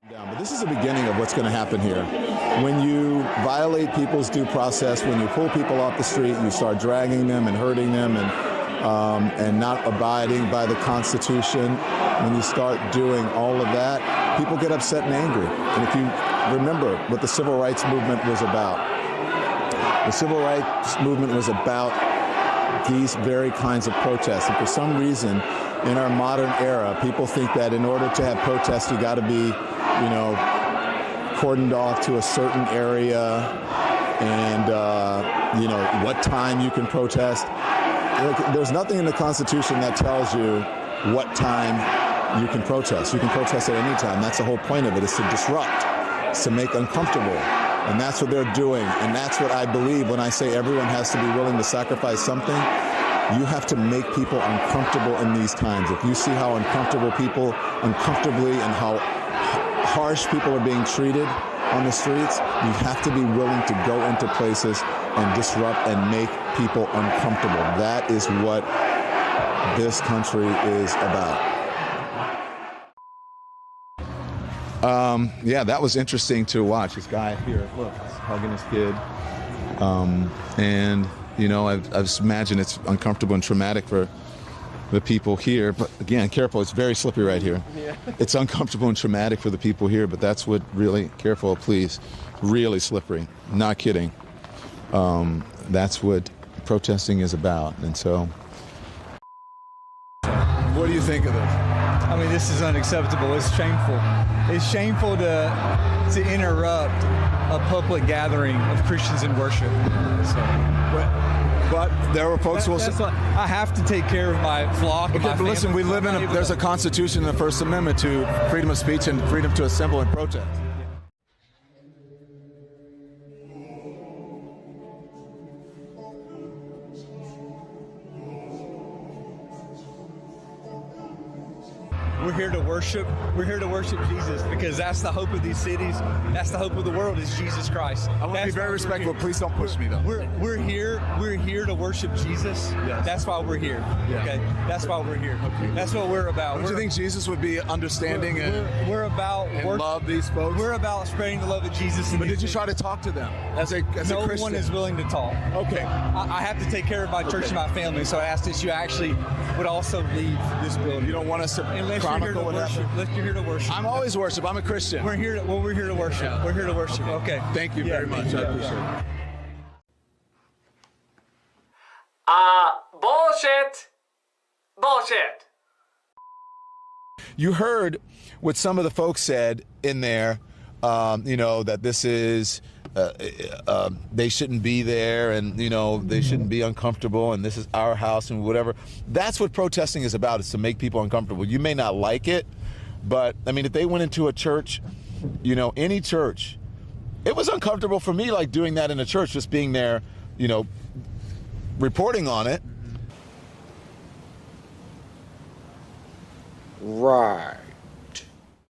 But this is the beginning of what's going to happen here. When you violate people's due process, when you pull people off the street, you start dragging them and hurting them and not abiding by the Constitution, when you start doing all of that, people get upset and angry. And if you remember what the Civil Rights Movement was about, the Civil Rights Movement was about these very kinds of protests. And for some reason, in our modern era, people think that in order to have protests, you got to be, cordoned off to a certain area and, what time you can protest. There's nothing in the Constitution that tells you what time you can protest. You can protest at any time. That's the whole point of it, is to disrupt, it's to make uncomfortable. And that's what they're doing. And that's what I believe when I say everyone has to be willing to sacrifice something. You have to make people uncomfortable in these times. If you see how uncomfortably and how harsh people are being treated on the streets, you have to be willing to go into places and disrupt and make people uncomfortable. That is what this country is about. Yeah, that was interesting to watch. This guy here, look, he's hugging his kid. And, I imagine it's uncomfortable and traumatic for the people here. But again, careful, it's very slippery right here. Yeah. It's uncomfortable and traumatic for the people here, but that's what really, careful, please, really slippery. Not kidding. That's what protesting is about. And so, what do you think of this? I mean, this is unacceptable. It's shameful. It's shameful to interrupt a public gathering of Christians in worship. But there were folks who will say, I have to take care of my flock. Okay, but listen, we live there's a Constitution and the First Amendment to freedom of speech and freedom to assemble and protest. We're here to worship. We're here to worship Jesus, because that's the hope of these cities. That's the hope of the world, is Jesus Christ. I want to be very respectful. Please don't push me, though. We're here to worship Jesus. Yes. That's why we're here. Yeah. Okay. That's why we're here. Okay. That's what we're about. Don't you think Jesus would be understanding we're about and love these folks? We're about spreading the love of Jesus. But did you try to talk to them as a Christian? No one is willing to talk. Okay. I have to take care of my church and my family, so I asked that you actually would also leave this building. You don't want us to chronicle what happened? Unless you're here to worship. I'm always worship. I'm a Christian. We're here to worship. Yeah. We're here to worship. Okay. Thank you very much. I appreciate it. Bullshit. You heard what some of the folks said in there, that this is, they shouldn't be there, and, they shouldn't be uncomfortable, and this is our house and whatever. That's what protesting is about, is to make people uncomfortable. You may not like it, but, if they went into a church, any church, it was uncomfortable for me, like doing that in a church, just being there, reporting on it. Right.